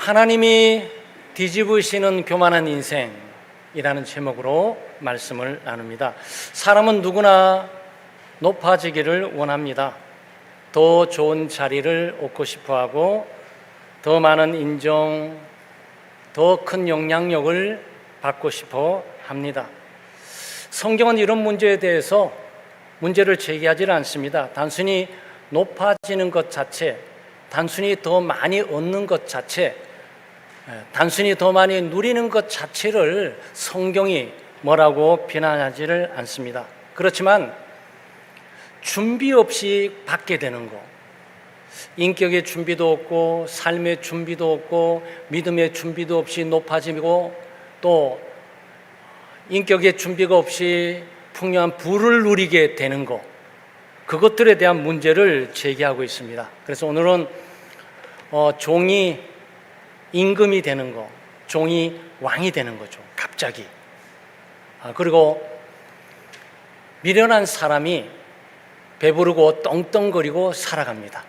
하나님이 뒤집으시는 교만한 인생이라는 제목으로 말씀을 나눕니다. 사람은 누구나 높아지기를 원합니다. 더 좋은 자리를 얻고 싶어하고 더 많은 인정, 더 큰 영향력을 받고 싶어 합니다. 성경은 이런 문제에 대해서 문제를 제기하지 않습니다. 단순히 높아지는 것 자체, 단순히 더 많이 얻는 것 자체, 단순히 더 많이 누리는 것 자체를 성경이 뭐라고 비난하지를 않습니다. 그렇지만 준비 없이 받게 되는 것, 인격의 준비도 없고 삶의 준비도 없고 믿음의 준비도 없이 높아지고 또 인격의 준비가 없이 풍요한 부를 누리게 되는 것, 그것들에 대한 문제를 제기하고 있습니다. 그래서 오늘은 종이 임금이 되는 것, 종이 왕이 되는 거죠. 갑자기. 그리고 미련한 사람이 배부르고 떵떵거리고 살아갑니다.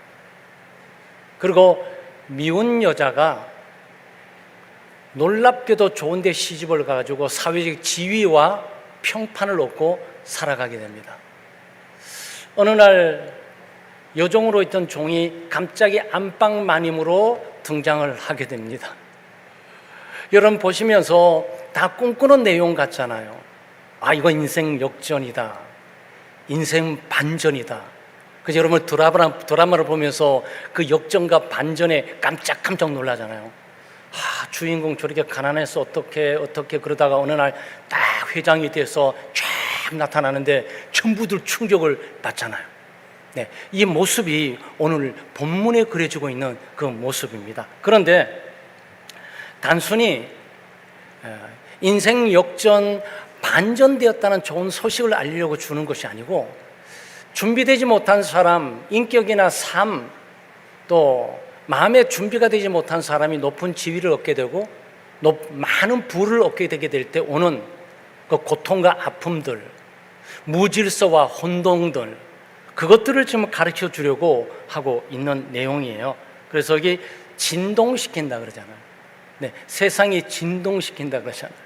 그리고 미운 여자가 놀랍게도 좋은 데 시집을 가가지고 사회적 지위와 평판을 얻고 살아가게 됩니다. 어느 날 여종으로 있던 종이 갑자기 안방마님으로 등장을 하게 됩니다. 여러분 보시면서 다 꿈꾸는 내용 같잖아요. 이거 인생 역전이다, 인생 반전이다. 그래서 여러분 드라마를 보면서 그 역전과 반전에 깜짝 놀라잖아요. 주인공 저렇게 가난해서 어떻게 그러다가 어느 날 딱 회장이 돼서 쫙 나타나는데 전부들 충격을 받잖아요. 네, 이 모습이 오늘 본문에 그려지고 있는 그 모습입니다. 그런데 단순히 인생 역전 반전되었다는 좋은 소식을 알리려고 주는 것이 아니고 준비되지 못한 사람, 인격이나 삶, 또 마음의 준비가 되지 못한 사람이 높은 지위를 얻게 되고 많은 부를 얻게 되게 될 때 오는 그 고통과 아픔들, 무질서와 혼동들, 그것들을 지금 가르쳐 주려고 하고 있는 내용이에요. 그래서 여기 진동시킨다 그러잖아요. 네, 세상이 진동시킨다 그러잖아요.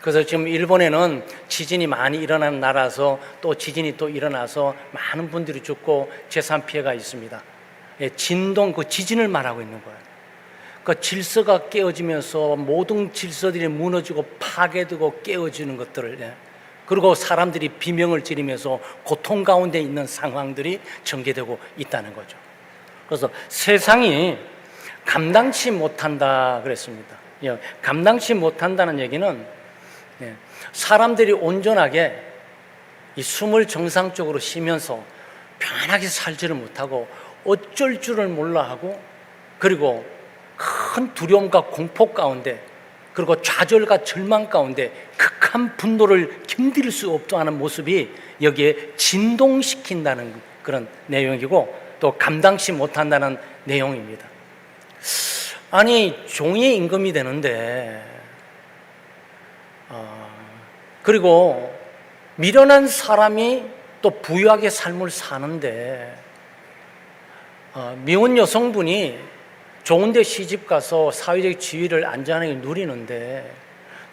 그래서 지금 일본에는 지진이 많이 일어나는 나라라서 또 지진이 또 일어나서 많은 분들이 죽고 재산 피해가 있습니다. 진동, 그 지진을 말하고 있는 거예요. 그 질서가 깨어지면서 모든 질서들이 무너지고 파괴되고 깨어지는 것들을, 그리고 사람들이 비명을 지르면서 고통 가운데 있는 상황들이 전개되고 있다는 거죠. 그래서 세상이 감당치 못한다 그랬습니다. 감당치 못한다는 얘기는 사람들이 온전하게 이 숨을 정상적으로 쉬면서 편하게 살지를 못하고 어쩔 줄을 몰라 하고, 그리고 큰 두려움과 공포 가운데, 그리고 좌절과 절망 가운데 극한 분노를 견딜 수 없다 하는 모습이 여기에 진동시킨다는 그런 내용이고 또 감당치 못한다는 내용입니다. 아니, 종이 임금이 되는데 그리고 미련한 사람이 또 부유하게 삶을 사는데 미혼 여성분이 좋은 데 시집가서 사회적 지위를 안전하게 누리는데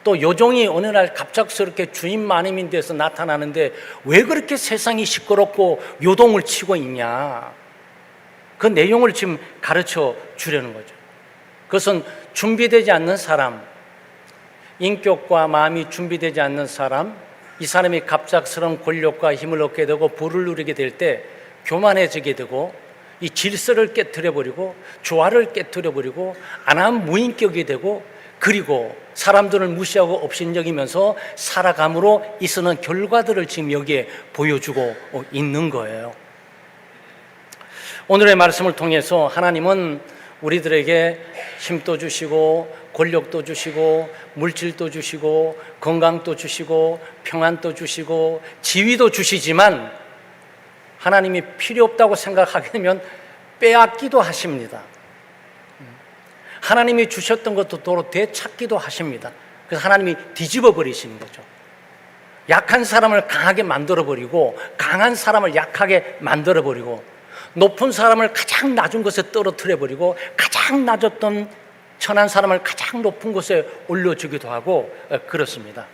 또 여종이 어느 날 갑작스럽게 주인 마님인 데서 나타나는데 왜 그렇게 세상이 시끄럽고 요동을 치고 있냐, 그 내용을 지금 가르쳐 주려는 거죠. 그것은 준비되지 않는 사람, 인격과 마음이 준비되지 않는 사람, 이 사람이 갑작스러운 권력과 힘을 얻게 되고 부를 누리게 될 때 교만해지게 되고 이 질서를 깨트려버리고 조화를 깨트려버리고 안하무인격이 되고, 그리고 사람들을 무시하고 업신여기면서 살아감으로 있는 결과들을 지금 여기에 보여주고 있는 거예요. 오늘의 말씀을 통해서 하나님은 우리들에게 힘도 주시고 권력도 주시고 물질도 주시고 건강도 주시고 평안도 주시고 지위도 주시지만 하나님이 필요 없다고 생각하게 되면 빼앗기도 하십니다. 하나님이 주셨던 것도 도로 되찾기도 하십니다. 그래서 하나님이 뒤집어 버리시는 거죠. 약한 사람을 강하게 만들어버리고 강한 사람을 약하게 만들어버리고 높은 사람을 가장 낮은 곳에 떨어뜨려버리고 가장 낮았던 천한 사람을 가장 높은 곳에 올려주기도 하고 그렇습니다.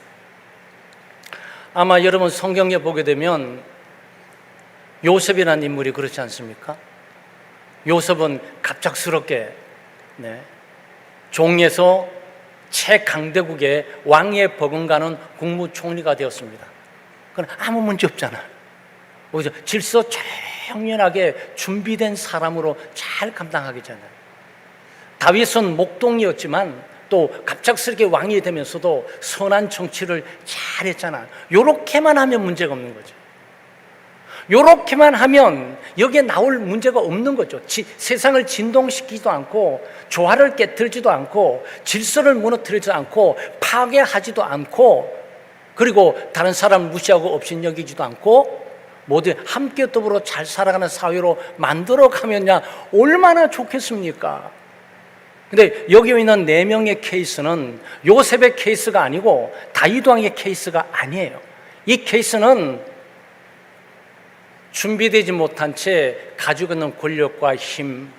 아마 여러분 성경에 보게 되면 요셉이라는 인물이 그렇지 않습니까? 요셉은 갑작스럽게 종에서 최강대국의 왕위에 버금가는 국무총리가 되었습니다. 그건 아무 문제 없잖아요. 질서 청연하게 준비된 사람으로 잘 감당하겠잖아요. 다윗은 목동이었지만 또 갑작스럽게 왕이 되면서도 선한 정치를 잘했잖아요. 요렇게만 하면 문제가 없는 거죠. 요렇게만 하면 여기에 나올 문제가 없는 거죠. 세상을 진동시키지도 않고 조화를 깨뜨리지도 않고 질서를 무너뜨리지도 않고 파괴하지도 않고 그리고 다른 사람 무시하고 업신여기지도 않고 모두 함께 더불어 잘 살아가는 사회로 만들어가면야 얼마나 좋겠습니까? 근데 여기 있는 4명의 케이스는 요셉의 케이스가 아니고 다윗 왕의 케이스가 아니에요. 이 케이스는 준비되지 못한 채 가지고 있는 권력과 힘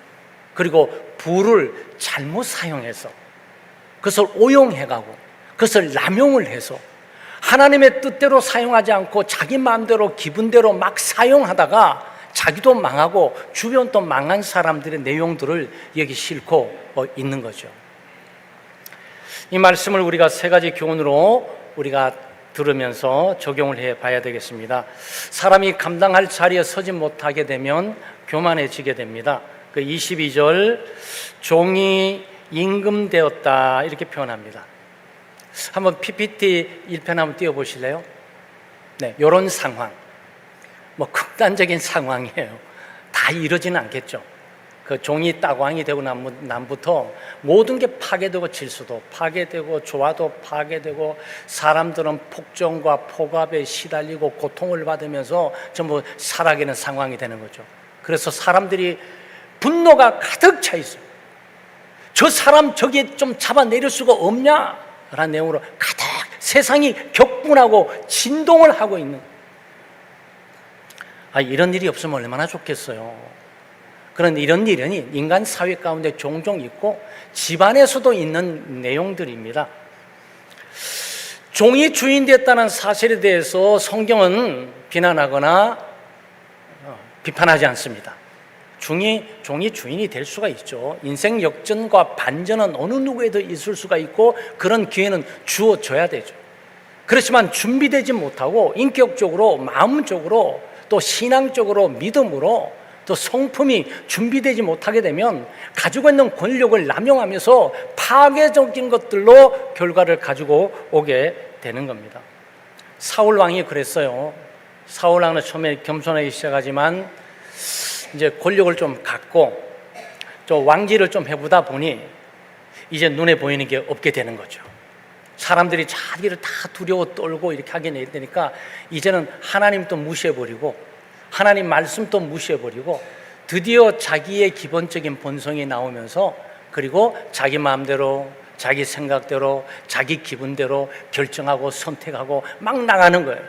그리고 부를 잘못 사용해서 그것을 오용해가고 그것을 남용을 해서 하나님의 뜻대로 사용하지 않고 자기 마음대로 기분대로 막 사용하다가 자기도 망하고 주변도 망한 사람들의 내용들을 여기 싣고 있는 거죠. 이 말씀을 우리가 3가지 교훈으로 우리가 들으면서 적용을 해 봐야 되겠습니다. 사람이 감당할 자리에 서지 못하게 되면 교만해지게 됩니다. 그 22절 종이 임금되었다 이렇게 표현합니다. 한번 PPT 1편 한번 띄워보실래요? 네, 이런 상황 극단적인 상황이에요. 다 이러지는 않겠죠. 그 종이 딱 왕이 되고 남부터 모든 게 파괴되고 질서도 파괴되고 조화도 파괴되고 사람들은 폭정과 폭압에 시달리고 고통을 받으면서 전부 살아가는 상황이 되는 거죠. 그래서 사람들이 분노가 가득 차 있어요. 저 사람 저기 좀 잡아내릴 수가 없냐? 라는 내용으로 가득 세상이 격분하고 진동을 하고 있는 이런 일이 없으면 얼마나 좋겠어요. 그런데 이런 일은 인간 사회 가운데 종종 있고 집안에서도 있는 내용들입니다. 종이 주인 됐다는 사실에 대해서 성경은 비난하거나 비판하지 않습니다. 종이 주인이 될 수가 있죠. 인생 역전과 반전은 어느 누구에도 있을 수가 있고 그런 기회는 주어져야 되죠. 그렇지만 준비되지 못하고 인격적으로 마음적으로 또 신앙적으로 믿음으로 또 성품이 준비되지 못하게 되면 가지고 있는 권력을 남용하면서 파괴적인 것들로 결과를 가지고 오게 되는 겁니다. 사울 왕이 그랬어요. 사울 왕은 처음에 겸손하게 시작하지만 이제 권력을 좀 갖고 좀 왕지를 좀 해보다 보니 이제 눈에 보이는 게 없게 되는 거죠. 사람들이 자기를 다 두려워 떨고 이렇게 하게 되니까 이제는 하나님도 무시해버리고 하나님 말씀도 무시해버리고 드디어 자기의 기본적인 본성이 나오면서 그리고 자기 마음대로 자기 생각대로 자기 기분대로 결정하고 선택하고 막 나가는 거예요.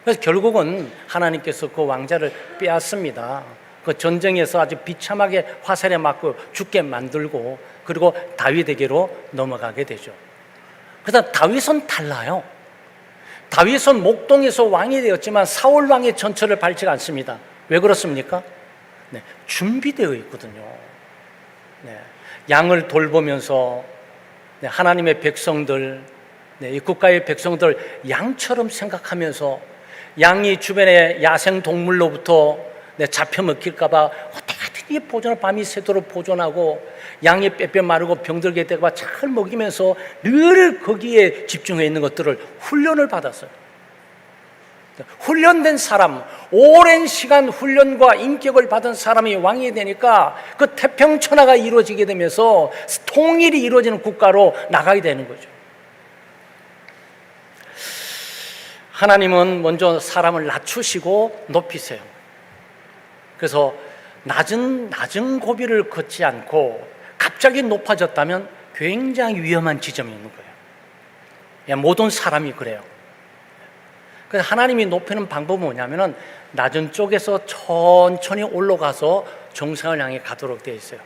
그래서 결국은 하나님께서 그 왕자를 빼앗습니다. 그 전쟁에서 아주 비참하게 화살에 맞고 죽게 만들고 그리고 다윗에게로 넘어가게 되죠. 그래서 다윗은 달라요. 다윗은 목동에서 왕이 되었지만 사울 왕의 전철을 밟지 않습니다. 왜 그렇습니까? 네, 준비되어 있거든요. 네, 양을 돌보면서 하나님의 백성들, 이 국가의 백성들 양처럼 생각하면서 양이 주변의 야생 동물로부터 잡혀 먹힐까봐 어떻게든 보존을 밤이 새도록 보존하고 양이 빼빼 마르고 병들게 되고 잘 먹이면서 늘 거기에 집중해 있는 것들을 훈련을 받았어요. 훈련된 사람, 오랜 시간 훈련과 인격을 받은 사람이 왕이 되니까 그 태평천하가 이루어지게 되면서 통일이 이루어지는 국가로 나가게 되는 거죠. 하나님은 먼저 사람을 낮추시고 높이세요. 그래서 낮은 고비를 걷지 않고 갑자기 높아졌다면 굉장히 위험한 지점이 있는 거예요. 모든 사람이 그래요. 그래서 하나님이 높이는 방법은 뭐냐면은 낮은 쪽에서 천천히 올라가서 정상을 향해 가도록 되어 있어요.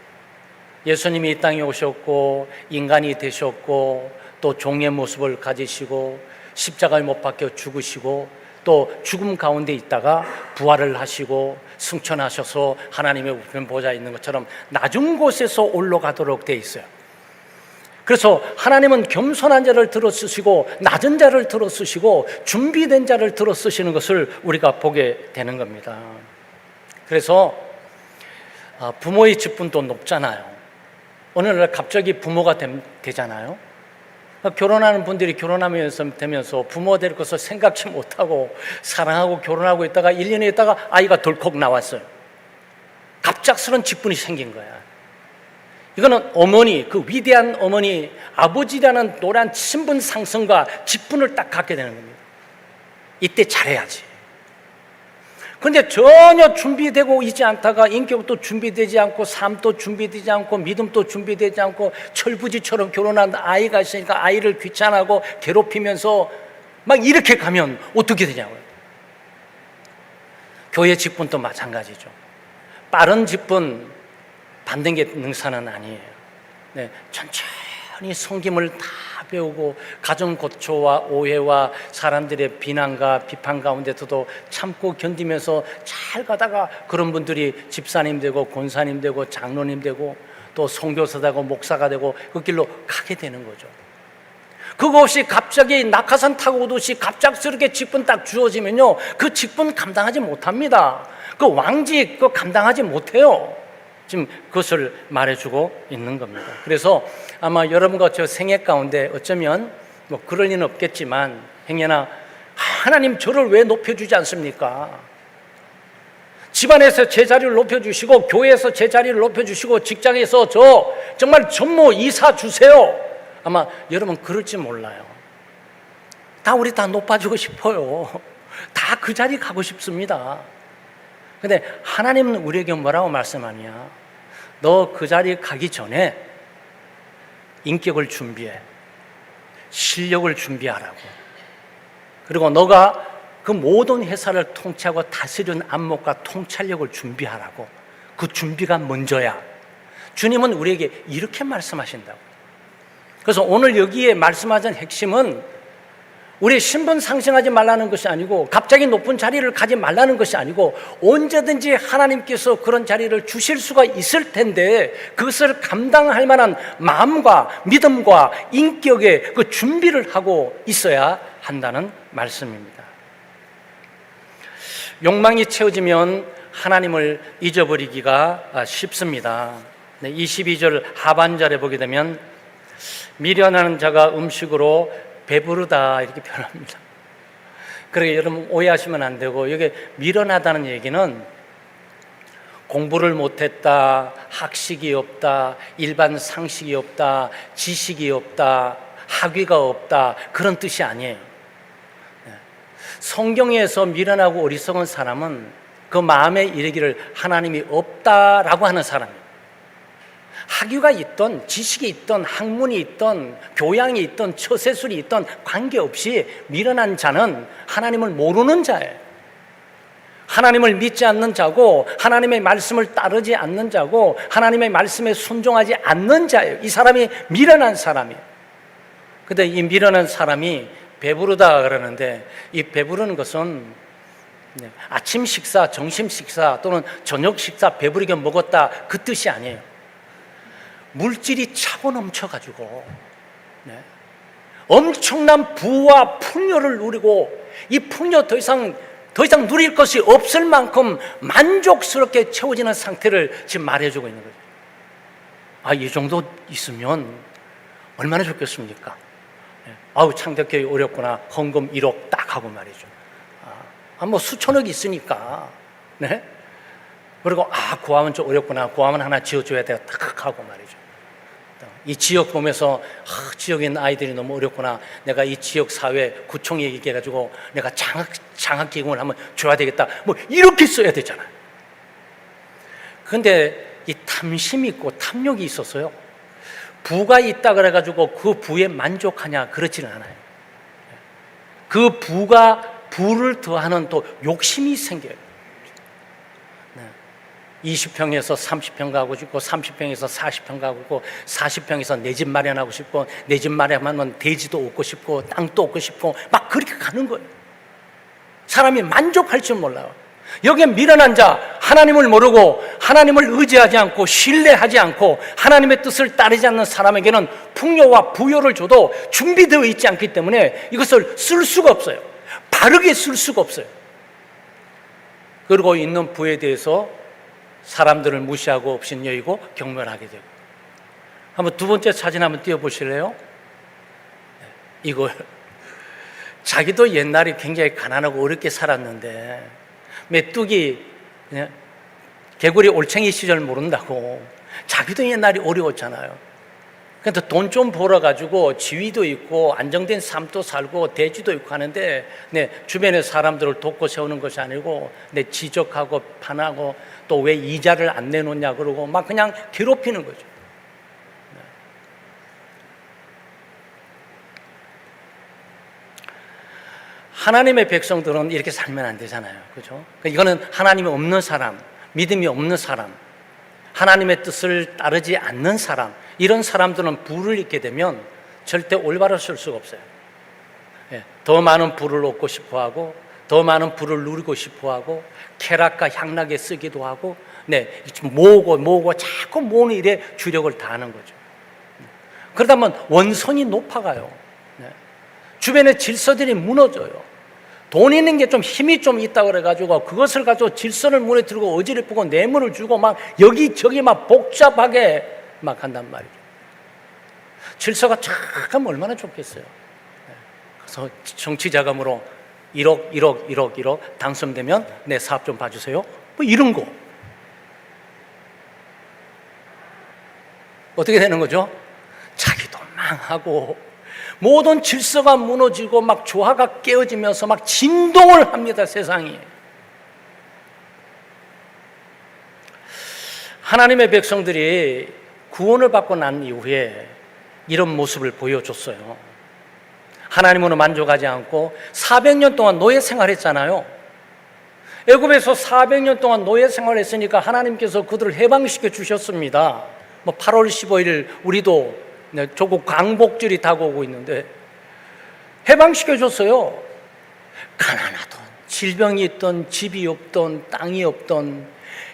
예수님이 이 땅에 오셨고 인간이 되셨고 또 종의 모습을 가지시고 십자가에 못 박혀 죽으시고 또 죽음 가운데 있다가 부활을 하시고 승천하셔서 하나님의 우편 보좌에 있는 것처럼 낮은 곳에서 올라가도록 돼 있어요. 그래서 하나님은 겸손한 자를 들어 쓰시고 낮은 자를 들어 쓰시고 준비된 자를 들어 쓰시는 것을 우리가 보게 되는 겁니다. 그래서 부모의 직분도 높잖아요. 어느 날 갑자기 부모가 되잖아요. 결혼하는 분들이 되면서 부모 될 것을 생각지 못하고 사랑하고 결혼하고 있다가 1년에 있다가 아이가 덜컥 나왔어요. 갑작스런 직분이 생긴 거야. 이거는 어머니, 그 위대한 어머니, 아버지라는 노란 신분 상승과 직분을 딱 갖게 되는 겁니다. 이때 잘해야지. 그런데 전혀 준비되고 있지 않다가 인격도 준비되지 않고 삶도 준비되지 않고 믿음도 준비되지 않고 철부지처럼 결혼한 아이가 있으니까 아이를 귀찮아하고 괴롭히면서 막 이렇게 가면 어떻게 되냐고요. 교회 직분도 마찬가지죠. 빠른 직분 받는 게 능사는 아니에요. 네, 천천히 섬김을 다 배우고 가정 고초와 오해와 사람들의 비난과 비판 가운데서도 참고 견디면서 잘 가다가 그런 분들이 집사님 되고 권사님 되고 장로님 되고 또 선교사 되고 목사가 되고 그 길로 가게 되는 거죠. 그거 없이 갑자기 낙하산 타고 오듯이 갑작스럽게 직분 딱 주어지면요, 그 직분 감당하지 못합니다. 그 왕직 그 감당하지 못해요. 지금 그것을 말해주고 있는 겁니다. 그래서 아마 여러분과 저 생애 가운데 어쩌면 뭐 그럴 리는 없겠지만 행여나 하나님 저를 왜 높여주지 않습니까? 집안에서 제 자리를 높여주시고 교회에서 제 자리를 높여주시고 직장에서 저 정말 전무 이사 주세요. 아마 여러분 그럴지 몰라요. 우리 다 높아지고 싶어요. 다 그 자리 가고 싶습니다. 근데 하나님은 우리에게 뭐라고 말씀하냐? 너 그 자리에 가기 전에 인격을 준비해. 실력을 준비하라고. 그리고 너가 그 모든 회사를 통치하고 다스리는 안목과 통찰력을 준비하라고. 그 준비가 먼저야. 주님은 우리에게 이렇게 말씀하신다고. 그래서 오늘 여기에 말씀하신 핵심은 우리 신분 상승하지 말라는 것이 아니고 갑자기 높은 자리를 가지 말라는 것이 아니고 언제든지 하나님께서 그런 자리를 주실 수가 있을 텐데 그것을 감당할 만한 마음과 믿음과 인격의 그 준비를 하고 있어야 한다는 말씀입니다. 욕망이 채워지면 하나님을 잊어버리기가 쉽습니다. 22절 하반절에 보게 되면 미련한 자가 음식으로 배부르다 이렇게 표현합니다. 그러니까 여러분 오해하시면 안 되고 여기 미련하다는 얘기는 공부를 못했다, 학식이 없다, 일반 상식이 없다, 지식이 없다, 학위가 없다 그런 뜻이 아니에요. 성경에서 미련하고 어리석은 사람은 그 마음에 이르기를 하나님이 없다라고 하는 사람이에요. 학위가 있던 지식이 있던 학문이 있던 교양이 있던 처세술이 있던 관계없이 미련한 자는 하나님을 모르는 자예요. 하나님을 믿지 않는 자고 하나님의 말씀을 따르지 않는 자고 하나님의 말씀에 순종하지 않는 자예요. 이 사람이 미련한 사람이에요. 근데 이 미련한 사람이 배부르다 그러는데 이 배부르는 것은 아침 식사, 점심 식사 또는 저녁 식사 배부르게 먹었다 그 뜻이 아니에요. 물질이 차고 넘쳐가지고 엄청난 부와 풍요를 누리고 이 풍요 더 이상 누릴 것이 없을 만큼 만족스럽게 채워지는 상태를 지금 말해주고 있는 거죠. 이 정도 있으면 얼마나 좋겠습니까? 창덕교회 어렵구나. 헌금 1억 딱 하고 말이죠. 뭐 수천억 있으니까. 네? 그리고 구하면 좀 어렵구나. 구하면 하나 지어줘야 돼. 딱 하고 말이죠. 이 지역 보면서 지역에 있는 아이들이 너무 어렵구나. 내가 이 지역 사회 구청에 얘기해가지고 내가 장학기금을 한번 줘야 되겠다. 뭐 이렇게 써야 되잖아요. 그런데 이 탐심이 있고 탐욕이 있었어요. 부가 있다 그래가지고 그 부에 만족하냐 그렇지는 않아요. 그 부를 더하는 또 욕심이 생겨요. 20평에서 30평 가고 싶고 30평에서 40평 가고 싶고 40평에서 내 집 마련하고 싶고 내 집 마련하면 대지도 얻고 싶고 땅도 얻고 싶고 막 그렇게 가는 거예요. 사람이 만족할 줄 몰라요. 여기에 미련한 자, 하나님을 모르고 하나님을 의지하지 않고 신뢰하지 않고 하나님의 뜻을 따르지 않는 사람에게는 풍요와 부요를 줘도 준비되어 있지 않기 때문에 이것을 쓸 수가 없어요. 바르게 쓸 수가 없어요. 그리고 있는 부에 대해서 사람들을 무시하고 업신여기고 경멸하게 되고. 한번 두 번째 사진 한번 띄워보실래요? 이걸 자기도 옛날에 굉장히 가난하고 어렵게 살았는데 메뚜기 개구리 올챙이 시절 모른다고 자기도 옛날이 어려웠잖아요. 그런데 돈 좀 벌어가지고 지위도 있고 안정된 삶도 살고 대지도 있고 하는데 주변의 사람들을 돕고 세우는 것이 아니고 지적하고 판하고 또 왜 이자를 안 내놓냐 그러고 막 그냥 괴롭히는 거죠. 하나님의 백성들은 이렇게 살면 안 되잖아요. 그죠? 이거는 하나님이 없는 사람, 믿음이 없는 사람, 하나님의 뜻을 따르지 않는 사람, 이런 사람들은 부를 잃게 되면 절대 올바로 쓸 수가 없어요. 더 많은 부를 얻고 싶어 하고, 더 많은 부를 누리고 싶어 하고, 쾌락과 향락에 쓰기도 하고, 모으고 자꾸 모으는 일에 주력을 다하는 거죠. 그러다 보면 원성이 높아가요. 주변의 질서들이 무너져요. 돈 있는 게 좀 힘이 좀 있다고 그래가지고 그것을 가지고 질서를 무너뜨리고 어지럽히고 뇌물을 주고 막 여기저기 막 복잡하게 막 한단 말이죠. 질서가 참 얼마나 좋겠어요. 그래서 정치자금으로 1억 당선되면 내 사업 좀 봐주세요. 뭐 이런 거. 어떻게 되는 거죠? 자기도 망하고 모든 질서가 무너지고 막 조화가 깨어지면서 막 진동을 합니다, 세상이. 하나님의 백성들이 구원을 받고 난 이후에 이런 모습을 보여줬어요. 하나님으로 만족하지 않고 400년 동안 노예 생활했잖아요. 애굽에서 400년 동안 노예 생활했으니까 하나님께서 그들을 해방시켜 주셨습니다. 8월 15일 우리도 조국 광복절이 다가오고 있는데 해방시켜 줬어요. 가난하던, 질병이 있던, 집이 없던, 땅이 없던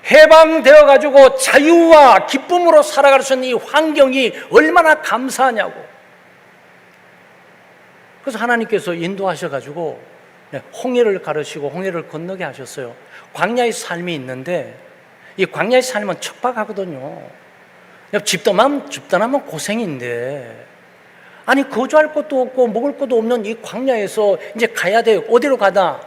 해방되어 가지고 자유와 기쁨으로 살아갈 수 있는 이 환경이 얼마나 감사하냐고. 그래서 하나님께서 인도하셔 가지고 홍해를 가르시고 홍해를 건너게 하셨어요. 광야의 삶이 있는데 이 광야의 삶은 척박하거든요. 집단하면 고생인데, 아니 거주할 것도 없고 먹을 것도 없는 이 광야에서 이제 가야 돼요. 어디로 가다?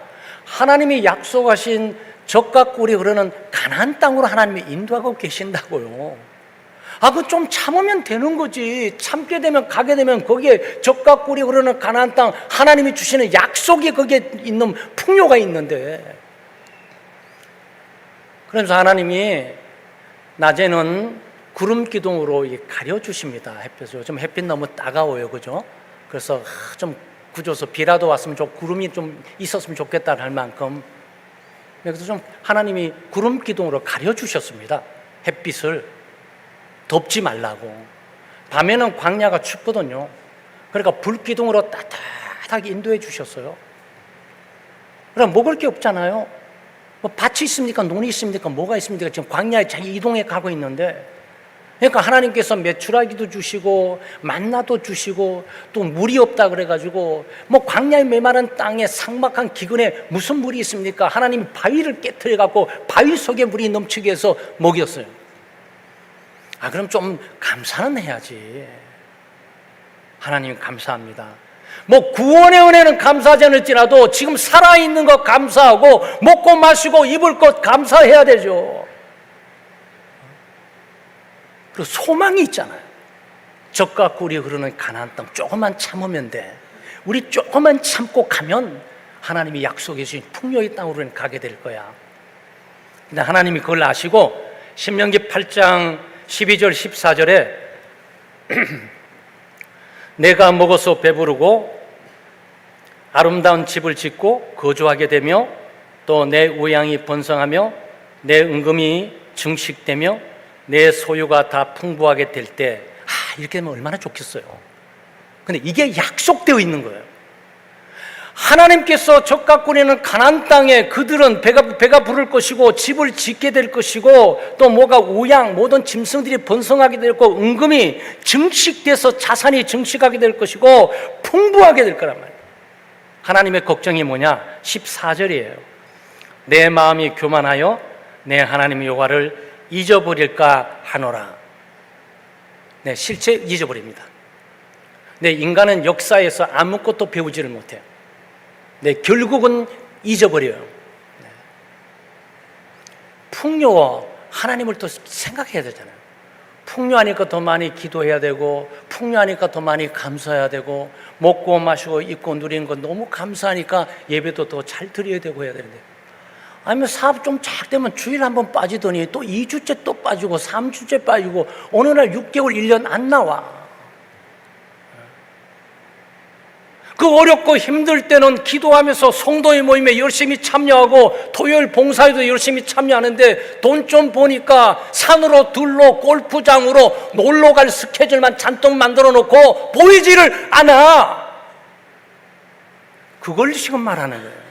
하나님이 약속하신 젖과 꿀이 흐르는 가나안 땅으로 하나님이 인도하고 계신다고요. 그거 좀 참으면 되는 거지. 참게 되면 가게 되면 거기에 젖과 꿀이 흐르는 가나안 땅, 하나님이 주시는 약속이 거기에 있는 풍요가 있는데. 그래서 하나님이 낮에는 구름 기둥으로 가려주십니다. 햇볕을. 요즘 햇빛 너무 따가워요. 그죠? 그래서 좀 굳어서 비라도 왔으면 구름이 좀 있었으면 좋겠다 할 만큼. 그래서 좀 하나님이 구름 기둥으로 가려주셨습니다. 햇빛을. 덥지 말라고. 밤에는 광야가 춥거든요. 그러니까 불 기둥으로 따뜻하게 인도해 주셨어요. 그럼 먹을 게 없잖아요. 밭이 있습니까? 논이 있습니까? 뭐가 있습니까? 지금 광야에 자기 이동해 가고 있는데, 그러니까 하나님께서 메추라기도 주시고 만나도 주시고 또 물이 없다 그래가지고 광야의 메마른 땅에 삭막한 기근에 무슨 물이 있습니까? 하나님이 바위를 깨트려 갖고 바위 속에 물이 넘치게 해서 먹였어요. 그럼 좀 감사는 해야지. 하나님 감사합니다. 구원의 은혜는 감사하지 않을지라도 지금 살아있는 것 감사하고 먹고 마시고 입을 것 감사해야 되죠. 그리고 소망이 있잖아요. 젖과 꿀이 흐르는 가나안 땅 조금만 참으면 돼. 우리 조금만 참고 가면 하나님이 약속해 주신 풍요의 땅으로는 가게 될 거야. 근데 하나님이 그걸 아시고 신명기 8장 12절 14절에 내가 먹어서 배부르고 아름다운 집을 짓고 거주하게 되며 또 내 우양이 번성하며 내 은금이 증식되며 내 소유가 다 풍부하게 될 때, 이렇게 되면 얼마나 좋겠어요. 근데 이게 약속되어 있는 거예요. 하나님께서 적과 꾸리는 가나안 땅에 그들은 배가 부를 것이고 집을 짓게 될 것이고 또 뭐가 우양 모든 짐승들이 번성하게 될 거고 은금이 증식돼서 자산이 증식하게 될 것이고 풍부하게 될 거란 말이에요. 하나님의 걱정이 뭐냐? 14절이에요. 내 마음이 교만하여 내 하나님 여호와를 잊어버릴까 하노라. 네, 실제 잊어버립니다. 네, 인간은 역사에서 아무것도 배우지를 못해요. 네, 결국은 잊어버려요. 네. 풍요와 하나님을 또 생각해야 되잖아요. 풍요하니까 더 많이 기도해야 되고 풍요하니까 더 많이 감사해야 되고 먹고 마시고 입고 누리는 건 너무 감사하니까 예배도 더 잘 드려야 되고 해야 되는데, 아니면 사업 좀 잘 되면 주일 한번 빠지더니 또 2주째 또 빠지고 3주째 빠지고 어느 날 6개월 1년 안 나와. 그 어렵고 힘들 때는 기도하면서 성도의 모임에 열심히 참여하고 토요일 봉사에도 열심히 참여하는데 돈 좀 버니까 산으로 들로 골프장으로 놀러 갈 스케줄만 잔뜩 만들어 놓고 보이지를 않아. 그걸 지금 말하는 거예요.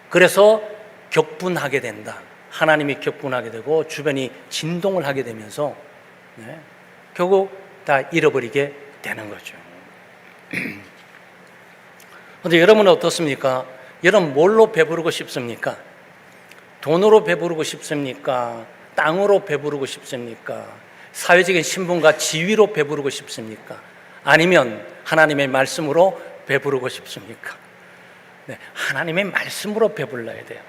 그래서 격분하게 된다. 하나님이 격분하게 되고 주변이 진동을 하게 되면서 결국 다 잃어버리게 되는 거죠. 그런데 여러분은 어떻습니까? 여러분 뭘로 배부르고 싶습니까? 돈으로 배부르고 싶습니까? 땅으로 배부르고 싶습니까? 사회적인 신분과 지위로 배부르고 싶습니까? 아니면 하나님의 말씀으로 배부르고 싶습니까? 네, 하나님의 말씀으로 배불러야 돼요.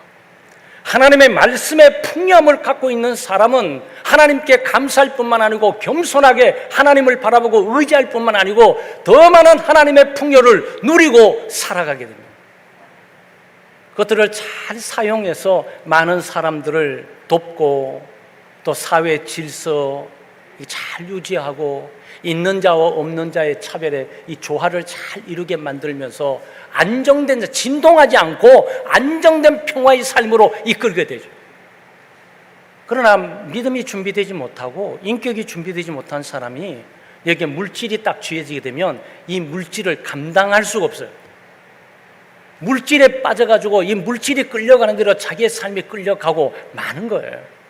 하나님의 말씀의 풍요함을 갖고 있는 사람은 하나님께 감사할 뿐만 아니고 겸손하게 하나님을 바라보고 의지할 뿐만 아니고 더 많은 하나님의 풍요를 누리고 살아가게 됩니다. 그것들을 잘 사용해서 많은 사람들을 돕고 또 사회 질서 잘 유지하고 있는 자와 없는 자의 차별에 이 조화를 잘 이루게 만들면서 안정된, 진동하지 않고 안정된 평화의 삶으로 이끌게 되죠. 그러나 믿음이 준비되지 못하고 인격이 준비되지 못한 사람이 여기에 물질이 딱 쥐어지게 되면 이 물질을 감당할 수가 없어요. 물질에 빠져가지고 이 물질이 끌려가는 대로 자기의 삶이 끌려가고 마는 거예요.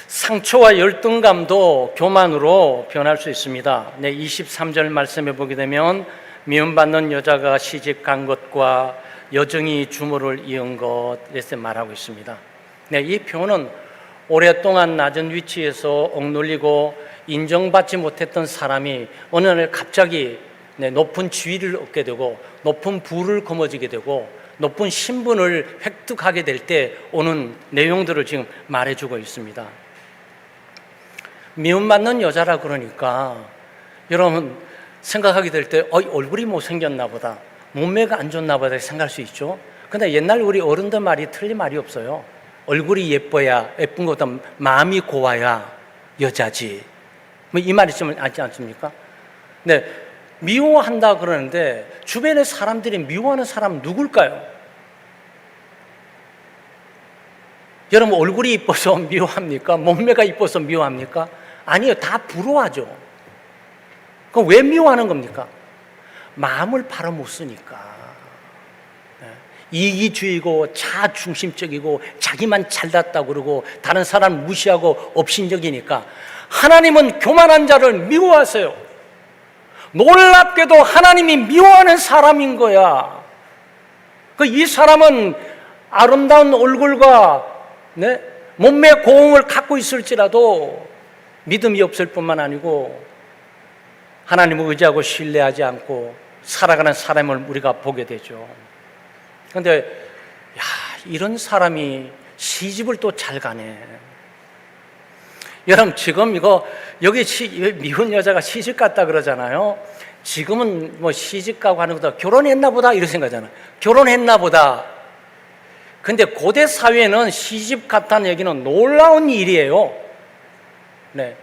상처와 열등감도 교만으로 변할 수 있습니다. 23절 말씀해 보게 되면 미움받는 여자가 시집 간 것과 여정이 주모를 이은 것 이렇게 말하고 있습니다. 이 표현은 오랫동안 낮은 위치에서 억눌리고 인정받지 못했던 사람이 어느 날 갑자기 높은 지위를 얻게 되고 높은 부를 거머쥐게 되고 높은 신분을 획득하게 될 때 오는 내용들을 지금 말해주고 있습니다. 미움받는 여자라 그러니까 여러분 생각하게 될 때 얼굴이 못생겼나 보다, 몸매가 안 좋나 보다 생각할 수 있죠. 근데 옛날 우리 어른들 말이 틀린 말이 없어요. 얼굴이 예뻐야, 예쁜 것보다 마음이 고와야 여자지, 이 말이 좀 알지 않습니까? 네, 미워한다 그러는데 주변의 사람들이 미워하는 사람 누굴까요? 여러분 얼굴이 이뻐서 미워합니까? 몸매가 이뻐서 미워합니까? 아니요, 다 부러워하죠. 그럼 왜 미워하는 겁니까? 마음을 바로 못 쓰니까. 이기주의고 자중심적이고 자기만 잘났다고 그러고 다른 사람 무시하고 업신적이니까. 하나님은 교만한 자를 미워하세요. 놀랍게도 하나님이 미워하는 사람인 거야. 이 사람은 아름다운 얼굴과 몸매 고움을 갖고 있을지라도 믿음이 없을 뿐만 아니고 하나님을 의지하고 신뢰하지 않고 살아가는 사람을 우리가 보게 되죠. 그런데 이런 사람이 시집을 또 잘 가네. 여러분 지금 여기 미혼 여자가 시집 갔다 그러잖아요. 지금은 뭐 시집 가고 하는 것보다 결혼했나 보다 이런 생각하잖아요. 결혼했나 보다. 근데 고대 사회는 시집 갔다는 얘기는 놀라운 일이에요. 네.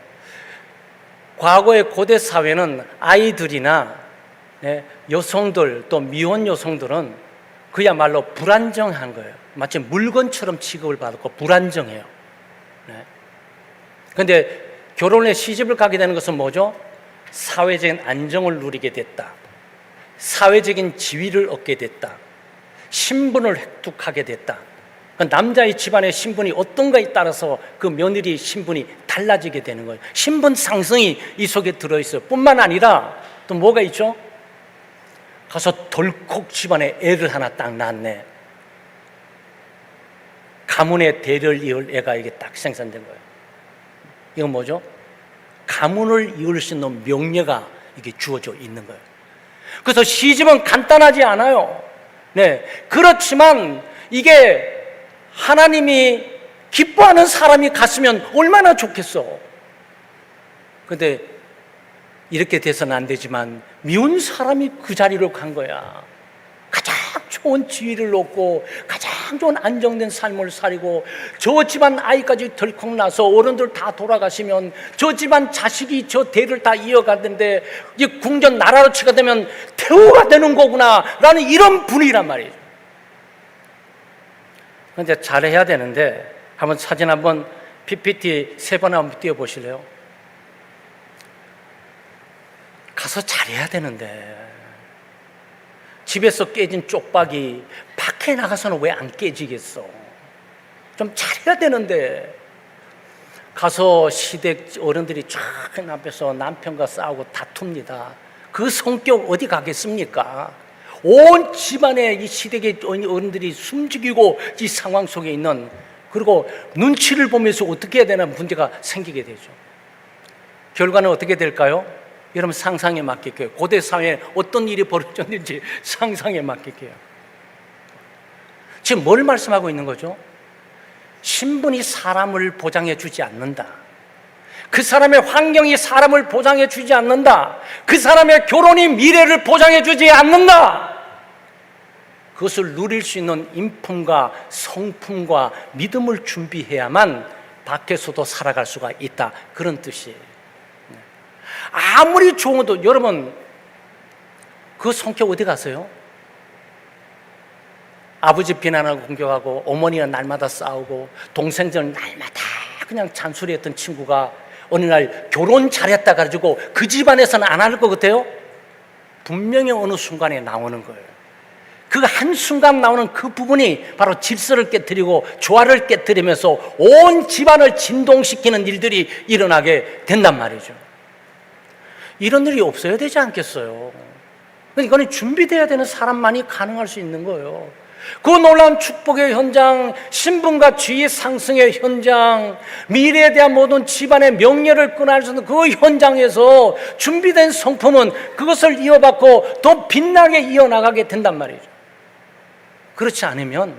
과거의 고대 사회는 아이들이나 여성들 또 미혼 여성들은 그야말로 불안정한 거예요. 마치 물건처럼 취급을 받았고 불안정해요. 그런데 결혼에 시집을 가게 되는 것은 뭐죠? 사회적인 안정을 누리게 됐다. 사회적인 지위를 얻게 됐다. 신분을 획득하게 됐다. 남자의 집안의 신분이 어떤가에 따라서 그 며느리 신분이 달라지게 되는 거예요. 신분 상승이 이 속에 들어있어요. 뿐만 아니라 또 뭐가 있죠? 가서 덜컥 집안에 애를 하나 딱 낳았네. 가문의 대를 이을 애가 이게 딱 생산된 거예요. 이건 뭐죠? 가문을 이을 수 있는 명예가 이게 주어져 있는 거예요. 그래서 시집은 간단하지 않아요. 네. 그렇지만 이게 하나님이 기뻐하는 사람이 갔으면 얼마나 좋겠어. 그런데 이렇게 돼서는 안 되지만 미운 사람이 그 자리로 간 거야. 가장 좋은 지위를 얻고 가장 좋은 안정된 삶을 살고 저 집안 아이까지 덜컥 나서 어른들 다 돌아가시면 저 집안 자식이 저 대를 다 이어가는데 이 궁전 나라로 치가 되면 태우가 되는 거구나 라는 이런 분위기란 말이죠. 그런데 잘해야 되는데 한번 사진 한번 PPT 3번 한번 띄워보실래요? 가서 잘해야 되는데 집에서 깨진 쪽박이 밖에 나가서는 왜 안 깨지겠어? 좀 잘해야 되는데 가서 시댁 어른들이 쫙 앞에서 남편과 싸우고 다툽니다. 그 성격 어디 가겠습니까? 온 집안의 이 시댁의 어른들이 숨죽이고 이 상황 속에 있는, 그리고 눈치를 보면서 어떻게 해야 되나 문제가 생기게 되죠. 결과는 어떻게 될까요? 여러분 상상에 맡길게요. 고대 사회에 어떤 일이 벌어졌는지 상상에 맡길게요. 지금 뭘 말씀하고 있는 거죠? 신분이 사람을 보장해 주지 않는다. 그 사람의 환경이 사람을 보장해 주지 않는다. 그 사람의 결혼이 미래를 보장해 주지 않는다. 그것을 누릴 수 있는 인품과 성품과 믿음을 준비해야만 밖에서도 살아갈 수가 있다. 그런 뜻이에요. 아무리 좋아도 여러분 그 성격 어디 가세요? 아버지 비난하고 공격하고 어머니가 날마다 싸우고 동생들 날마다 그냥 잔소리했던 친구가 어느 날 결혼 잘했다 가지고 그 집안에서는 안 할 것 같아요? 분명히 어느 순간에 나오는 거예요. 그 한순간 나오는 그 부분이 바로 질서를 깨뜨리고 조화를 깨뜨리면서 온 집안을 진동시키는 일들이 일어나게 된단 말이죠. 이런 일이 없어야 되지 않겠어요? 그러니까 준비되어야 되는 사람만이 가능할 수 있는 거예요. 그 놀라운 축복의 현장, 신분과 지위 상승의 현장, 미래에 대한 모든 집안의 명예를 끊어낼 수 있는 그 현장에서 준비된 성품은 그것을 이어받고 더 빛나게 이어나가게 된단 말이죠. 그렇지 않으면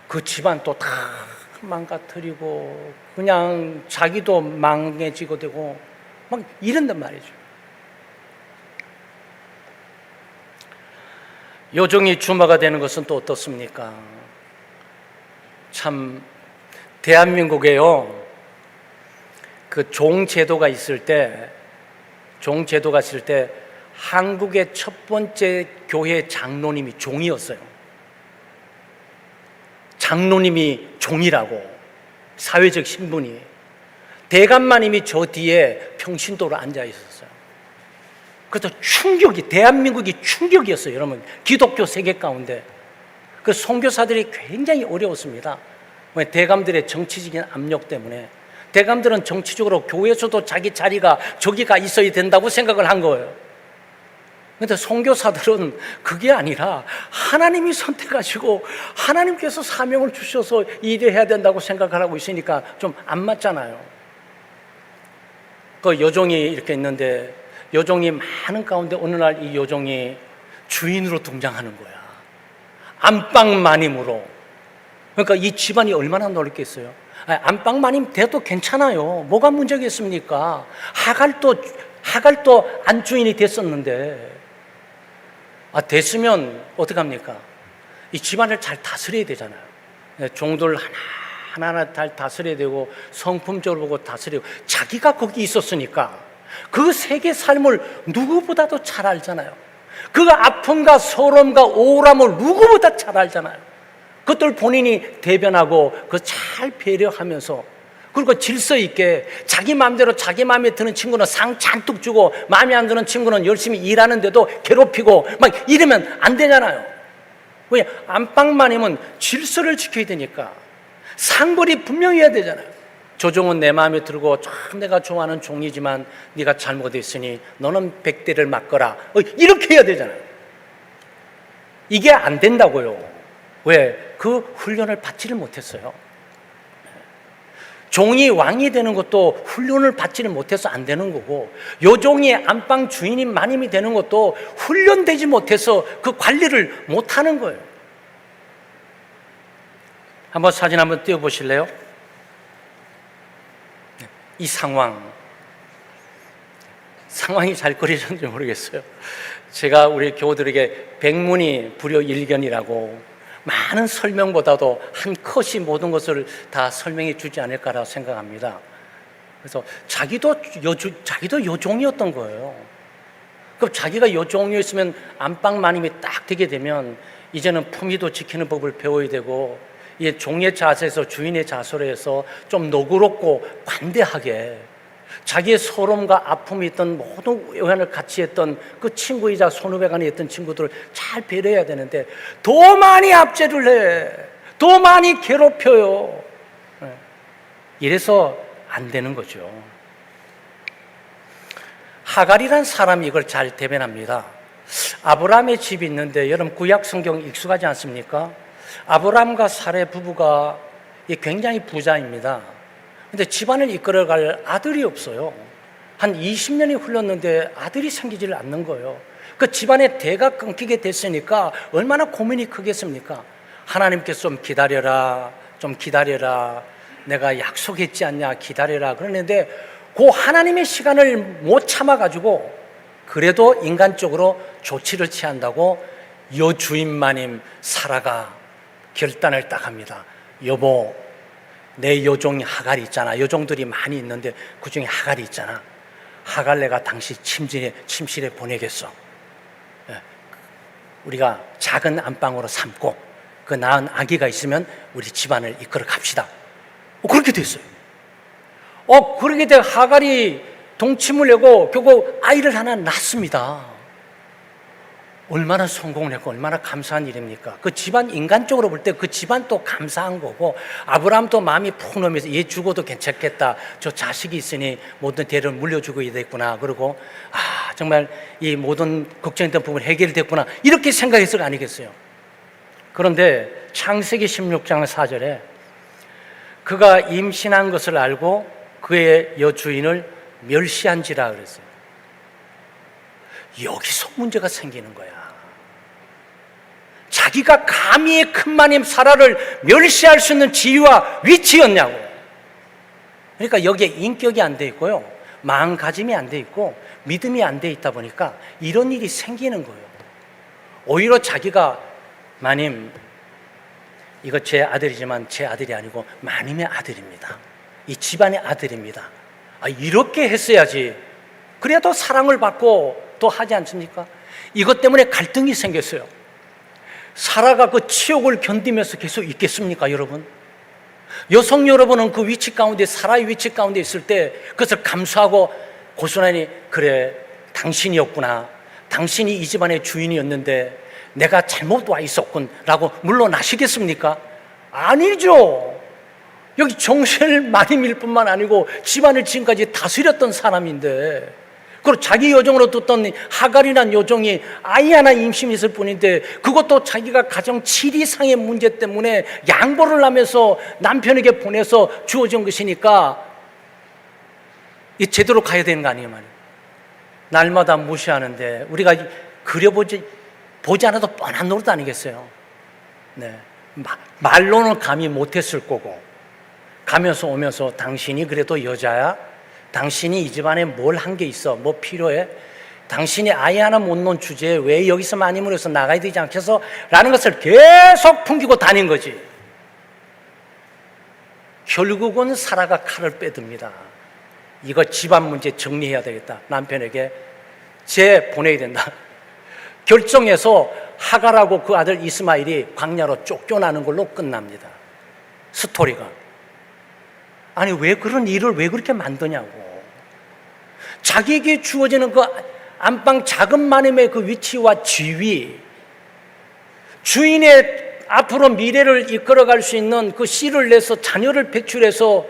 그 집안 또 다 망가뜨리고 그냥 자기도 망해지고 되고 막 이런단 말이죠. 요정이 주마가 되는 것은 또 어떻습니까? 참 대한민국에요, 그 종제도가 있을 때 한국의 첫 번째 교회 장로님이 종이었어요. 장로님이 종이라고, 사회적 신분이. 대감마님이 저 뒤에 평신도로 앉아 있었어요. 그래서 충격이, 대한민국이 충격이었어요. 여러분, 기독교 세계 가운데 그 선교사들이 굉장히 어려웠습니다. 대감들의 정치적인 압력 때문에. 대감들은 정치적으로 교회에서도 자기 자리가 저기가 있어야 된다고 생각을 한 거예요. 그런데 선교사들은 그게 아니라 하나님이 선택하시고 하나님께서 사명을 주셔서 일을 해야 된다고 생각을 하고 있으니까 좀 안 맞잖아요. 그 여종이 이렇게 있는데 여종이 많은 가운데 어느 날 이 여종이 주인으로 등장하는 거야. 안방 마님으로. 그러니까 이 집안이 얼마나 놀랐겠어요. 안방 마님 돼도 괜찮아요. 뭐가 문제겠습니까? 하갈도 안주인이 됐었는데, 됐으면 어떡합니까? 이 집안을 잘 다스려야 되잖아요. 종들 하나하나 잘 다스려야 되고 성품적으로 보고 다스리고, 자기가 거기 있었으니까 그 세계 삶을 누구보다도 잘 알잖아요. 그 아픔과 서러움과 우울함을 누구보다 잘 알잖아요. 그것들 본인이 대변하고 그 잘 배려하면서, 그리고 질서 있게 자기 마음대로 자기 마음에 드는 친구는 상 잔뜩 주고 마음에 안 드는 친구는 열심히 일하는데도 괴롭히고 막 이러면 안 되잖아요. 왜? 안방마님은 질서를 지켜야 되니까 상벌이 분명히 해야 되잖아요. 조종은 내 마음에 들고 참 내가 좋아하는 종이지만 네가 잘못했으니 너는 100대를 맞거라, 이렇게 해야 되잖아요. 이게 안 된다고요. 왜? 그 훈련을 받지를 못했어요. 종이 왕이 되는 것도 훈련을 받지를 못해서 안 되는 거고, 요종이 안방 주인인 마님이 되는 것도 훈련되지 못해서 그 관리를 못하는 거예요. 한번 사진 한번 띄워보실래요? 이 상황이 잘 그려졌는지 모르겠어요. 제가 우리 교우들에게 백문이 불여일견이라고, 많은 설명보다도 한 컷이 모든 것을 다 설명해 주지 않을까라고 생각합니다. 그래서 자기도 요종이었던 거예요. 그럼 자기가 요종이었으면 안방마님이 딱 되게 되면 이제는 품위도 지키는 법을 배워야 되고, 이 종의 자세에서 주인의 자세로 해서 좀 너그럽고 관대하게 자기의 서러움과 아픔이 있던 모든 외환을 같이 했던 그 친구이자 손후배간에 있던 친구들을 잘 배려해야 되는데 더 많이 압제를 해, 더 많이 괴롭혀요. 이래서 안 되는 거죠. 하갈이란 사람이 이걸 잘 대변합니다. 아브라함의 집이 있는데, 여러분 구약 성경 익숙하지 않습니까? 아브라함과 사레 부부가 굉장히 부자입니다. 근데 집안을 이끌어갈 아들이 없어요. 한 20년이 흘렀는데 아들이 생기지를 않는 거예요. 그 집안의 대가 끊기게 됐으니까 얼마나 고민이 크겠습니까? 하나님께서 좀 기다려라, 내가 약속했지 않냐, 기다려라 그러는데 그 하나님의 시간을 못 참아가지고 그래도 인간적으로 조치를 취한다고 여주인마님 사라가 결단을 딱 합니다. 여보, 내 여종이 하갈이 있잖아. 여종들이 많이 있는데 그 중에 하갈이 있잖아. 하갈 내가 당신 침실에 보내겠어. 우리가 작은 안방으로 삼고 그 낳은 아기가 있으면 우리 집안을 이끌어 갑시다. 그렇게 됐어요. 그렇게 돼 하갈이 동침을 내고 결국 아이를 하나 낳습니다. 얼마나 성공을 했고 얼마나 감사한 일입니까? 그 집안, 인간적으로 볼 때 그 집안도 감사한 거고, 아브라함도 마음이 푹 넘어서 얘 죽어도 괜찮겠다, 저 자식이 있으니 모든 대를 물려주고 있겠구나, 그리고 정말 이 모든 걱정했던 부분이 해결됐구나, 이렇게 생각했을 거 아니겠어요? 그런데 창세기 16장 4절에 그가 임신한 것을 알고 그의 여주인을 멸시한지라 그랬어요. 여기서 문제가 생기는 거야. 자기가 감히 큰 마님 사라를 멸시할 수 있는 지위와 위치였냐고. 그러니까 여기에 인격이 안 돼 있고요, 마음가짐이 안 돼 있고 믿음이 안 돼 있다 보니까 이런 일이 생기는 거예요. 오히려 자기가 마님, 이거 제 아들이지만 제 아들이 아니고 마님의 아들입니다, 이 집안의 아들입니다, 이렇게 했어야지 그래도 사랑을 받고 또 하지 않습니까? 이것 때문에 갈등이 생겼어요. 사라가 그 치욕을 견디면서 계속 있겠습니까, 여러분? 여성 여러분은 그 위치 가운데, 사라의 위치 가운데 있을 때 그것을 감수하고 고스란히, 그래, 당신이었구나, 당신이 이 집안의 주인이었는데 내가 잘못 와 있었군 라고 물러나시겠습니까? 아니죠. 여기 정실 마님일 뿐만 아니고 집안을 지금까지 다스렸던 사람인데, 그리고 자기 여종으로 뒀던 하갈이란 여종이 아이 하나 임신했을 뿐인데 그것도 자기가 가정 치리상의 문제 때문에 양보를 하면서 남편에게 보내서 주어진 것이니까 이 제대로 가야 되는 거 아니에요, 말이에요. 날마다 무시하는데 우리가 보지 않아도 뻔한 노릇 아니겠어요? 네. 말로는 감히 못했을 거고, 가면서 오면서 당신이 그래도 여자야? 당신이 이 집안에 뭘 한 게 있어? 뭐 필요해? 당신이 아이 하나 못 놓은 주제에 왜 여기서 많이 물어서 나가야 되지 않겠어? 라는 것을 계속 풍기고 다닌 거지. 결국은 사라가 칼을 빼듭니다. 이거 집안 문제 정리해야 되겠다, 남편에게 보내야 된다 결정해서 하갈하고 그 아들 이스마엘이 광야로 쫓겨나는 걸로 끝납니다. 스토리가. 아니 왜 그런 일을 왜 그렇게 만드냐고. 자기에게 주어지는 그 안방 작은 마님의 그 위치와 지위, 주인의 앞으로 미래를 이끌어갈 수 있는 그 씨를 내서 자녀를 배출해서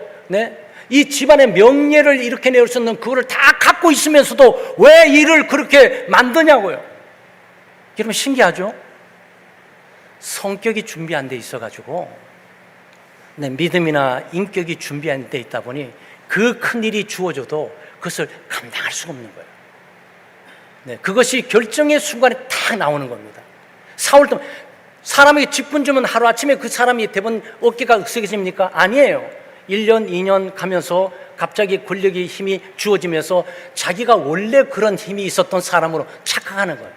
이 집안의 명예를 이렇게 내올 수 있는 그거를 다 갖고 있으면서도 왜 일을 그렇게 만드냐고요. 여러분 신기하죠? 성격이 준비 안 돼 있어가지고 믿음이나 인격이 준비 안 돼 있다 보니 그 큰 일이 주어져도 그것을 감당할 수가 없는 거예요. 그것이 결정의 순간에 딱 나오는 겁니다. 사울 때 사람에게 직분 주면 하루아침에 그 사람이 대부분 어깨가 으쓱해집니까? 아니에요. 1년, 2년 가면서 갑자기 권력의 힘이 주어지면서 자기가 원래 그런 힘이 있었던 사람으로 착각하는 거예요.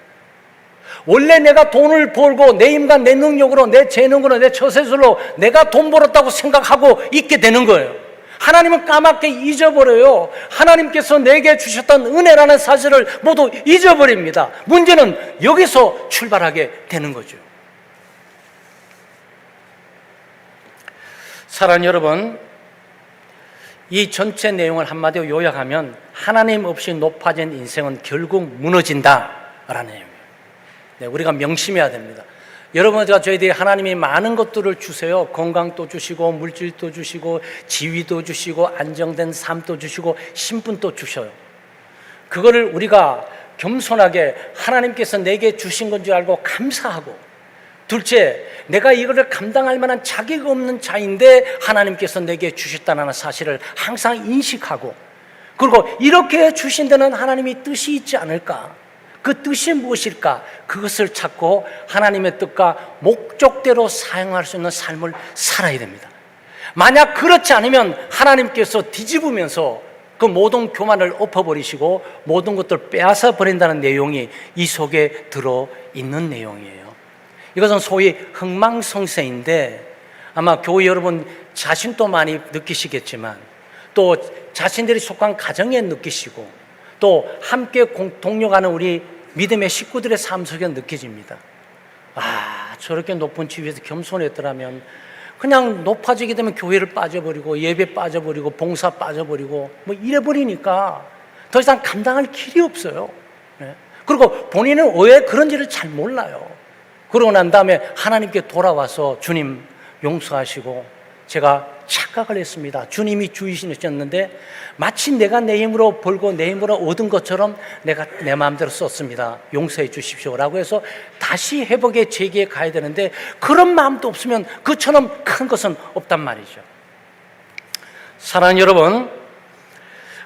원래 내가 돈을 벌고 내 힘과 내 능력으로 내 재능으로 내 처세술로 내가 돈 벌었다고 생각하고 있게 되는 거예요. 하나님은 까맣게 잊어버려요. 하나님께서 내게 주셨던 은혜라는 사실을 모두 잊어버립니다. 문제는 여기서 출발하게 되는 거죠. 사랑하는 여러분, 이 전체 내용을 한마디로 요약하면 하나님 없이 높아진 인생은 결국 무너진다라는 내용이에요. 우리가 명심해야 됩니다. 여러분과 저희들이 하나님이 많은 것들을 주세요. 건강도 주시고 물질도 주시고 지위도 주시고 안정된 삶도 주시고 신분도 주셔요. 그거를 우리가 겸손하게 하나님께서 내게 주신 건 줄 알고 감사하고, 둘째, 내가 이거를 감당할 만한 자격이 없는 자인데 하나님께서 내게 주셨다는 사실을 항상 인식하고, 그리고 이렇게 주신 데는 하나님이 뜻이 있지 않을까? 그 뜻이 무엇일까? 그것을 찾고 하나님의 뜻과 목적대로 사용할 수 있는 삶을 살아야 됩니다. 만약 그렇지 않으면 하나님께서 뒤집으면서 그 모든 교만을 엎어버리시고 모든 것들을 빼앗아 버린다는 내용이 이 속에 들어있는 내용이에요. 이것은 소위 흥망성쇠인데 아마 교회 여러분 자신도 많이 느끼시겠지만 또 자신들이 속한 가정에 느끼시고 또 함께 동력하는 우리 믿음의 식구들의 삶 속에 느껴집니다. 아, 저렇게 높은 지위에서 겸손했더라면 그냥 높아지게 되면 교회를 빠져버리고 예배 빠져버리고 봉사 빠져버리고 뭐 이래버리니까 더 이상 감당할 길이 없어요. 그리고 본인은 왜 그런지를 잘 몰라요. 그러고 난 다음에 하나님께 돌아와서 주님 용서하시고 제가 착각을 했습니다. 주님이 주이시셨는데 마치 내가 내 힘으로 벌고 내 힘으로 얻은 것처럼 내가 내 마음대로 썼습니다. 용서해 주십시오라고 해서 다시 회복의 재기에 가야 되는데 그런 마음도 없으면 그처럼 큰 것은 없단 말이죠. 사랑하는 여러분,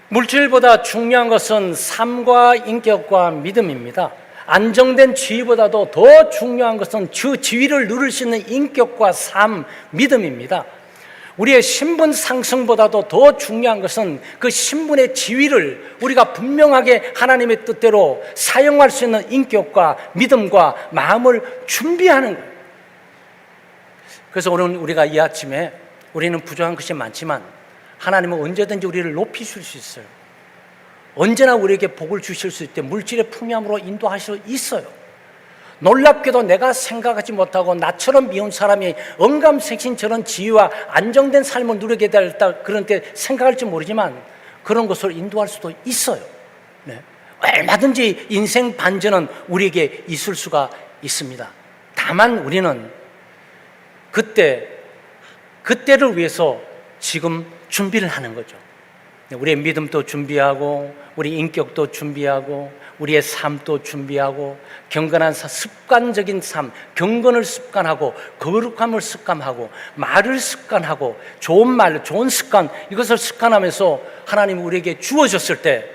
물질보다 중요한 것은 삶과 인격과 믿음입니다. 안정된 지위보다도 더 중요한 것은 그 지위를 누릴 수 있는 인격과 삶, 믿음입니다. 우리의 신분 상승보다도 더 중요한 것은 그 신분의 지위를 우리가 분명하게 하나님의 뜻대로 사용할 수 있는 인격과 믿음과 마음을 준비하는 거예요. 그래서 오늘 우리가 이 아침에 우리는 부족한 것이 많지만 하나님은 언제든지 우리를 높이실 수 있어요. 언제나 우리에게 복을 주실 수 있대 물질의 풍요함으로 인도하실 수 있어요. 놀랍게도 내가 생각하지 못하고 나처럼 미운 사람이 언감생신 저런 지위와 안정된 삶을 누리게 될다 그렇게 생각할지 모르지만 그런 것을 인도할 수도 있어요. 얼마든지 인생 반전은 우리에게 있을 수가 있습니다. 다만 우리는 그때를 위해서 지금 준비를 하는 거죠. 우리의 믿음도 준비하고 우리 인격도 준비하고 우리의 삶도 준비하고 경건한 습관적인 삶, 경건을 습관하고 거룩함을 습관하고 말을 습관하고 좋은 말, 좋은 습관 이것을 습관하면서 하나님이 우리에게 주어졌을 때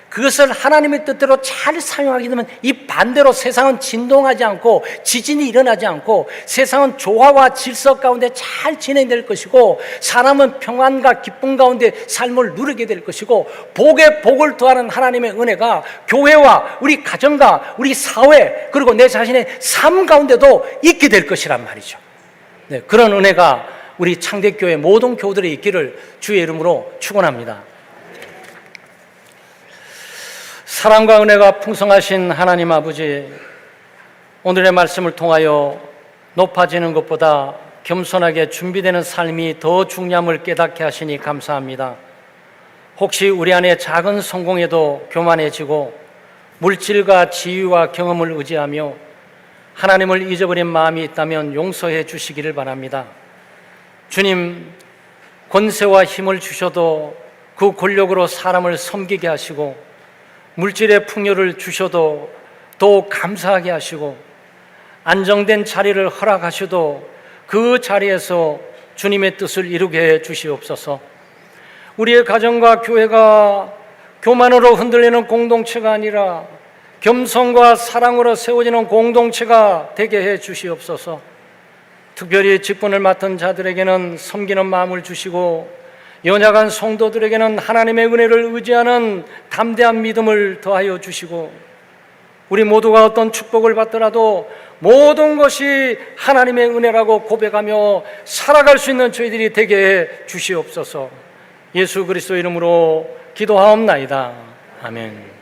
그것을 하나님의 뜻대로 잘 사용하게 되면 이 반대로 세상은 진동하지 않고 지진이 일어나지 않고 세상은 조화와 질서 가운데 잘 진행될 것이고 사람은 평안과 기쁨 가운데 삶을 누리게 될 것이고 복에 복을 더하는 하나님의 은혜가 교회와 우리 가정과 우리 사회 그리고 내 자신의 삶 가운데도 있게 될 것이란 말이죠. 그런 은혜가 우리 창대교회 모든 교우들의 있기를 주의 이름으로 축원합니다. 사랑과 은혜가 풍성하신 하나님 아버지, 오늘의 말씀을 통하여 높아지는 것보다 겸손하게 준비되는 삶이 더 중요함을 깨닫게 하시니 감사합니다. 혹시 우리 안에 작은 성공에도 교만해지고 물질과 지위와 경험을 의지하며 하나님을 잊어버린 마음이 있다면 용서해 주시기를 바랍니다. 주님, 권세와 힘을 주셔도 그 권력으로 사람을 섬기게 하시고 물질의 풍요를 주셔도 더 감사하게 하시고 안정된 자리를 허락하셔도 그 자리에서 주님의 뜻을 이루게 해 주시옵소서. 우리의 가정과 교회가 교만으로 흔들리는 공동체가 아니라 겸손과 사랑으로 세워지는 공동체가 되게 해 주시옵소서. 특별히 직분을 맡은 자들에게는 섬기는 마음을 주시고 연약한 성도들에게는 하나님의 은혜를 의지하는 담대한 믿음을 더하여 주시고 우리 모두가 어떤 축복을 받더라도 모든 것이 하나님의 은혜라고 고백하며 살아갈 수 있는 저희들이 되게 해 주시옵소서. 예수 그리스도 이름으로 기도하옵나이다. 아멘.